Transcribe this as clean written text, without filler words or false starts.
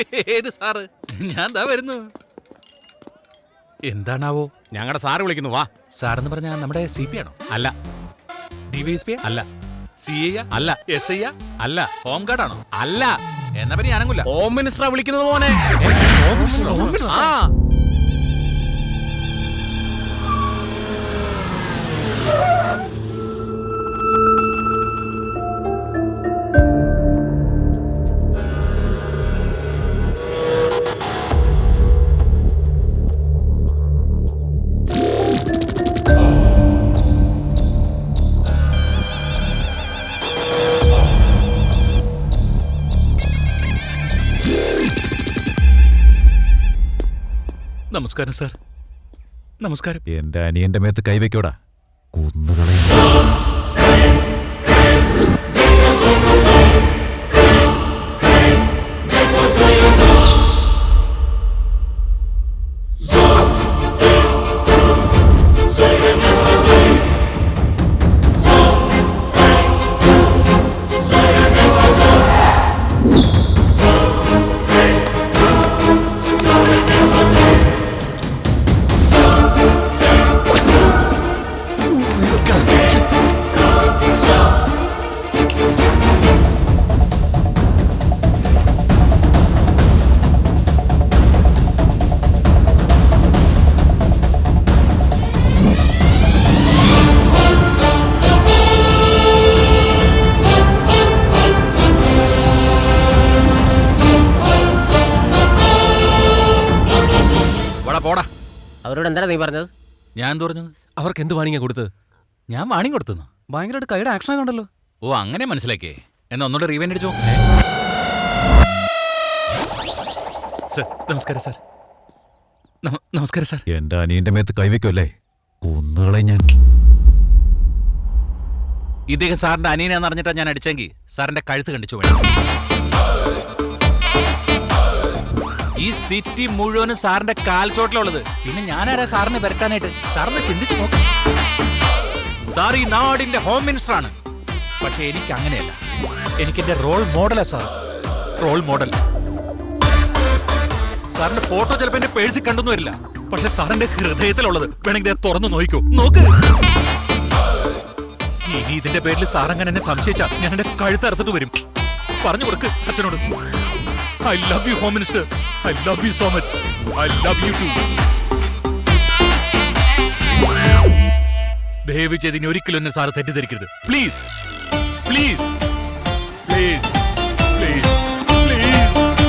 ഏത് സാറ്? ഞാൻ ദാ വരുന്നു. എന്താണാവോ? ഞങ്ങളുടെ സാറ് വിളിക്കുന്നു, വാ. സാറെന്ന് പറഞ്ഞാ നമ്മുടെ CP ആണോ? അല്ല. DVSP അല്ല. CA അല്ല. SI അല്ല. ഹോം ഗാർഡ് ആണോ? അല്ല. എന്നാ പിന്നെ ഞാനങ്ങൂല. ഹോം മിനിസ്റ്ററാ വിളിക്കുന്നത് മോനെ. ആ. നമസ്കാരം സാർ. നമസ്കാരം. എന്റെ അനിയന്റെ മേത്ത് കൈവയ്ക്കോടാ, കുന്നുകളെ. പോടാ. അവരോട് എന്താ നീ പറഞ്ഞത്? ഞാൻ എന്ത് പറഞ്ഞത്? അവർക്ക് എന്ത് വാണിങ്ങാ കൊടുത്തത്? ഞാൻ വാണിംഗ് കൊടുത്തു. ഭയങ്കരമായിട്ട് കൈയുടെ ആക്ഷൻ കണ്ടല്ലോ. ഓ, അങ്ങനെ മനസ്സിലാക്കിയേ. എന്നാ ഒന്നുകൂടെ റീവൈൻഡ് അടിച്ചോ. സർ, നമസ്കാരം സാർ. നമസ്കാരം സാർ. എന്റെ അനിയന്റെ മേത്ത് കൈവയ്ക്കല്ലേ, കുന്നുകളെ ഞാൻ. ഇദ്ദേഹം സാറിന്റെ അനിയനാന്ന് അറിഞ്ഞിട്ടാ ഞാൻ അടിച്ചെങ്കിൽ സാറിന്റെ കഴുത്ത് കണ്ടിച്ചു വേണം. ഈ സിറ്റി മുഴുവനും സാറിന്റെ കാൽച്ചോട്ടിലുള്ളത്. പിന്നെ ഞാനാരാ സാറിനെ വരട്ടാനായിട്ട്? സാറിന് ചിന്തിച്ചു നോക്കാം. സാർ ഈ നാടിന്റെ ഹോം മിനിസ്റ്റർ ആണ്. പക്ഷെ എനിക്ക് അങ്ങനെയല്ല. എനിക്കെന്റെ റോൾ മോഡലാ സാർ. Role model. സാറിന്റെ ഫോട്ടോ ചിലപ്പോ എന്റെ പേഴ്സിൽ കണ്ടെന്നു വരില്ല. പക്ഷെ സാറിന്റെ ഹൃദയത്തിലുള്ളത് വേണമെങ്കിൽ തുറന്നു നോക്കൂ. നോക്ക്. ഇനി ഇതിന്റെ പേരിൽ സാറങ്ങനെ എന്നെ സംശയിച്ചാ ഞാൻ എന്റെ കഴുത്തറുത്തിട്ട് വരും. പറഞ്ഞു കൊടുക്ക് അച്ഛനോട്. I love you, Home Minister. I love you so much. I love you too. ദയവ് ചെയ്ത് ഇനി ഒരിക്കലും എന്നെ സാറ് തെറ്റിദ്ധരിക്കരുത്. Please, please.